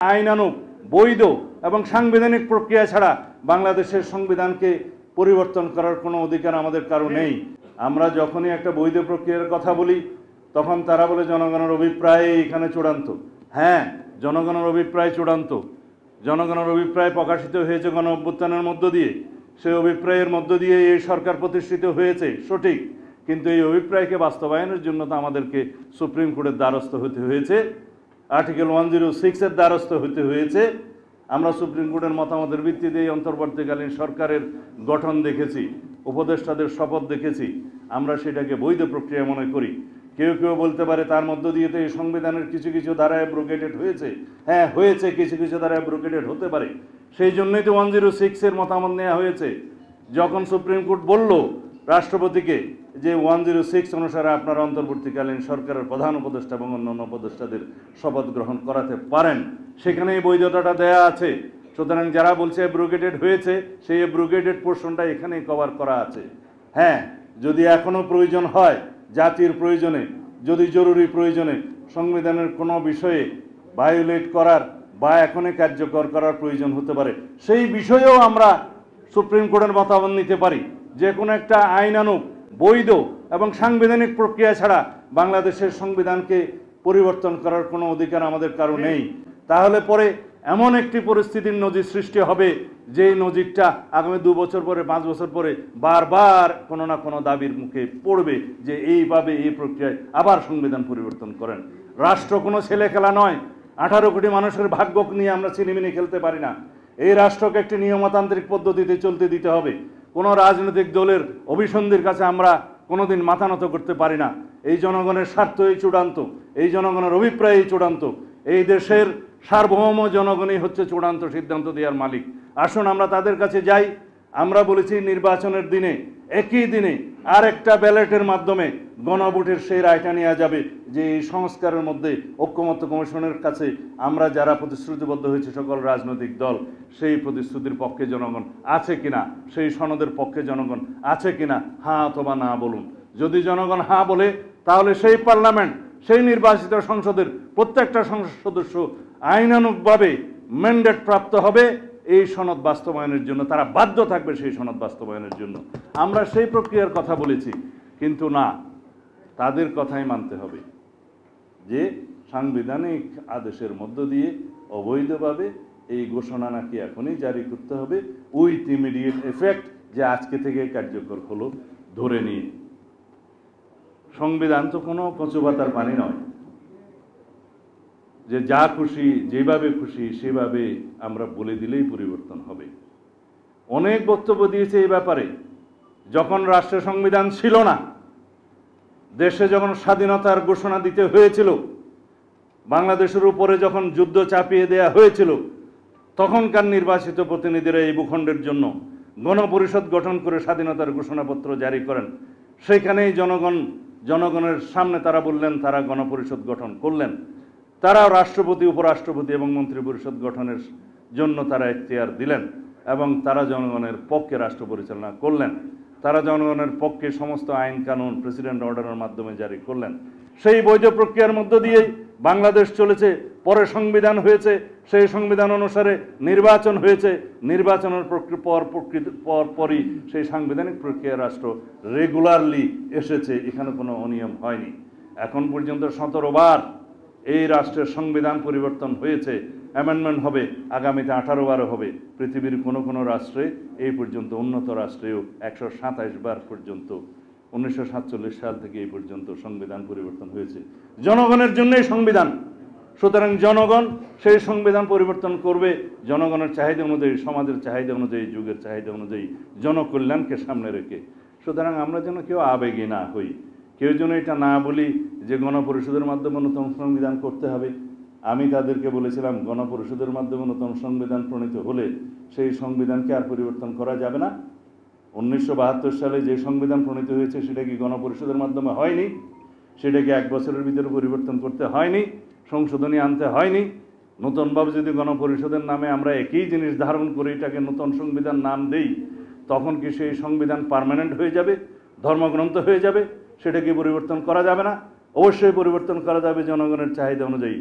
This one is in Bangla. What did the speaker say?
আইনানুগ বৈধ এবং সাংবিধানিক প্রক্রিয়া ছাড়া বাংলাদেশের সংবিধানকে পরিবর্তন করার কোনো অধিকার আমাদের কারো নেই। আমরা যখনই একটা বৈধ প্রক্রিয়ার কথা বলি তখন তারা বলে জনগণের অভিপ্রায় এখানে চূড়ান্ত। হ্যাঁ, জনগণের অভিপ্রায় চূড়ান্ত। জনগণের অভিপ্রায় প্রকাশিত হয়েছে গণ অভ্যুত্থানের মধ্য দিয়ে, সেই অভিপ্রায়ের মধ্য দিয়ে এই সরকার প্রতিষ্ঠিত হয়েছে, সঠিক। কিন্তু এই অভিপ্রায়কে বাস্তবায়নের জন্য তো আমাদেরকে সুপ্রিম কোর্টের দ্বারস্থ হতে হয়েছে, আর্টিকেল 106-এর দ্বারস্থ হতে হয়েছে। আমরা সুপ্রিম কোর্টের মতামতের ভিত্তিতে এই অন্তর্বর্তীকালীন সরকারের গঠন দেখেছি, উপদেষ্টাদের শপথ দেখেছি। আমরা সেটাকে বৈধ প্রক্রিয়া মনে করি। কেউ কেউ বলতে পারে তার মধ্য দিয়ে তো এই সংবিধানের কিছু কিছু ধারা অ্যাব্রোগেটেড হয়েছে। হ্যাঁ, হয়েছে, কিছু কিছু ধারা অ্যাব্রোগেটেড হতে পারে। সেই জন্যই তো 106-এর মতামত নেওয়া হয়েছে। যখন সুপ্রিম কোর্ট বলল রাষ্ট্রপতিকে যে 106 অনুসারে আপনারা অন্তর্বর্তীকালীন সরকারের প্রধান উপদেষ্টা এবং অন্যান্য উপদেষ্টাদের শপথ গ্রহণ করাতে পারেন, সেখানে এই বৈধতাটা দেয়া আছে। সুতরাং যারা বলছে অ্যাব্রোগেটেড হয়েছে, সেই অ্যাব্রোগেটেড পোর্শনটা এখানেই কভার করা আছে। হ্যাঁ, যদি এখনো প্রয়োজন হয়, জাতির প্রয়োজনে, যদি জরুরি প্রয়োজনে সংবিধানের কোনো বিষয়ে ভায়োলেট করার বা এখনই কার্যকর করার প্রয়োজন হতে পারে, সেই বিষয়েও আমরা সুপ্রিম কোর্টের মতামত নিতে পারি। যে কোনো একটা আইনানুগ বৈধ এবং সাংবিধানিক প্রক্রিয়া ছাড়া বাংলাদেশের সংবিধানকে পরিবর্তন করার কোনো অধিকার আমাদের কারো নেই। তাহলে পরে এমন একটি পরিস্থিতির নজির সৃষ্টি হবে, যে নজিরটা আগামী 2 বছর পরে, 5 বছর পরে বারবার কোনো না কোনো দাবির মুখে পড়বে যে এইভাবে এই প্রক্রিয়ায় আবার সংবিধান পরিবর্তন করেন। রাষ্ট্র কোনো ছেলে খেলা নয়। 18 কোটি মানুষের ভাগ্য নিয়ে আমরা চিনিমিনি খেলতে পারি না। এই রাষ্ট্রকে একটি নিয়মতান্ত্রিক পদ্ধতিতে চলতে দিতে হবে। কোনো রাজনৈতিক দলের অভিসন্ধির কাছে আমরা কোনোদিন মাথা নত করতে পারি না। এই জনগণের স্বার্থই চূড়ান্ত, এই জনগণের অভিপ্রায়ই চূড়ান্ত। এই দেশের সার্বভৌম জনগণই হচ্ছে চূড়ান্ত সিদ্ধান্ত দেওয়ার মালিক। আসুন আমরা তাদের কাছে যাই। আমরা বলেছি নির্বাচনের দিনে, একই দিনে আরেকটা ব্যালটের মাধ্যমে গণভোটের সেই রায়টা নেওয়া যাবে যে এই সংস্কারের মধ্যে ঐক্যমত্য কমিশনের কাছে আমরা যারা প্রতিশ্রুতিবদ্ধ হয়েছে সকল রাজনৈতিক দল, সেই প্রতিশ্রুতির পক্ষে জনগণ আছে কিনা, সেই সনদের পক্ষে জনগণ আছে কিনা, হ্যাঁ অথবা না বলুন। যদি জনগণ হ্যাঁ বলে, তাহলে সেই পার্লামেন্ট, সেই নির্বাচিত সংসদের প্রত্যেকটা সংসদ সদস্য আইনানুগভাবে ম্যান্ডেট প্রাপ্ত হবে এই সনদ বাস্তবায়নের জন্য। তারা বাধ্য থাকবে সেই সনদ বাস্তবায়নের জন্য। আমরা সেই প্রক্রিয়ার কথা বলেছি, কিন্তু না, তাদের কথাই মানতে হবে যে সাংবিধানিক আদেশের মধ্য দিয়ে অবৈধভাবে এই ঘোষণা নাকি এখনই জারি করতে হবে, উইথ ইমিডিয়েট এফেক্ট, যে আজকে থেকে কার্যকর হলো ধরে নিয়ে। সংবিধান তো কোনো কচু পাতার পানি নয় যে যা খুশি যেভাবে খুশি সেভাবে আমরা বলে দিলেই পরিবর্তন হবে। অনেক বক্তব্য দিয়েছে এই ব্যাপারে। যখন রাষ্ট্রের সংবিধান ছিল না, দেশে যখন স্বাধীনতার ঘোষণা দিতে হয়েছিল, বাংলাদেশের উপরে যখন যুদ্ধ চাপিয়ে দেয়া হয়েছিল, তখনকার নির্বাচিত প্রতিনিধিরা এই ভূখণ্ডের জন্য গণপরিষদ গঠন করে স্বাধীনতার ঘোষণাপত্র জারি করেন। সেখানেই জনগণের সামনে তারা বললেন, তারা গণপরিষদ গঠন করলেন। তারা রাষ্ট্রপতি, উপরাষ্ট্রপতি এবং মন্ত্রী পরিষদ গঠনের জন্য তারা এখতিয়ার দিলেন এবং তারা জনগণের পক্ষে রাষ্ট্র পরিচালনা করলেন। তারা জনগণের পক্ষে সমস্ত আইন কানুন প্রেসিডেন্ট অর্ডারের মাধ্যমে জারি করলেন। সেই বৈধ প্রক্রিয়ার মধ্য দিয়েই বাংলাদেশ চলেছে। পরে সংবিধান হয়েছে, সেই সংবিধান অনুসারে নির্বাচন হয়েছে। নির্বাচনের পরই সেই সাংবিধানিক প্রক্রিয়া রাষ্ট্র রেগুলারলি এসেছে। এখানে কোনো অনিয়ম হয়নি। এখন পর্যন্ত 17 বার এই রাষ্ট্রের সংবিধান পরিবর্তন হয়েছে, অ্যামেন্ডমেন্ট হবে, আগামীতে 18 বারও হবে। পৃথিবীর কোনো কোনো রাষ্ট্রে এই পর্যন্ত, উন্নত রাষ্ট্রেও 127 বার পর্যন্ত 1947 সাল থেকে এই পর্যন্ত সংবিধান পরিবর্তন হয়েছে। জনগণের জন্যই সংবিধান। সুতরাং জনগণ সেই সংবিধান পরিবর্তন করবে জনগণের চাহিদা অনুযায়ী, সমাজের চাহিদা অনুযায়ী, যুগের চাহিদা অনুযায়ী, জনকল্যাণকে সামনে রেখে। সুতরাং আমরা যেন কেউ আবেগী না হই, কেউ যেন এটা না বলি যে গণপরিষদের মাধ্যমে নতুন সংবিধান করতে হবে। আমি তাদেরকে বলেছিলাম, গণপরিষদের মাধ্যমে নতুন সংবিধান প্রণীত হলে সেই সংবিধানকে আর পরিবর্তন করা যাবে না। 1972 সালে যে সংবিধান প্রণীত হয়েছে সেটা কি গণপরিষদের মাধ্যমে হয়নি? সেটাকে 1 বছরের ভিতরে পরিবর্তন করতে হয়নি? সংশোধনী আনতে হয়নি? নতুনভাবে যদি গণপরিষদের নামে আমরা একই জিনিস ধারণ করে এটাকে নতুন সংবিধান নাম দেই, তখন কি সেই সংবিধান পার্মানেন্ট হয়ে যাবে, ধর্মগ্রন্থ হয়ে যাবে? সেটা কি পরিবর্তন করা যাবে না? অবশ্যই পরিবর্তন করা যাবে জনগণের চাহিদা অনুযায়ী।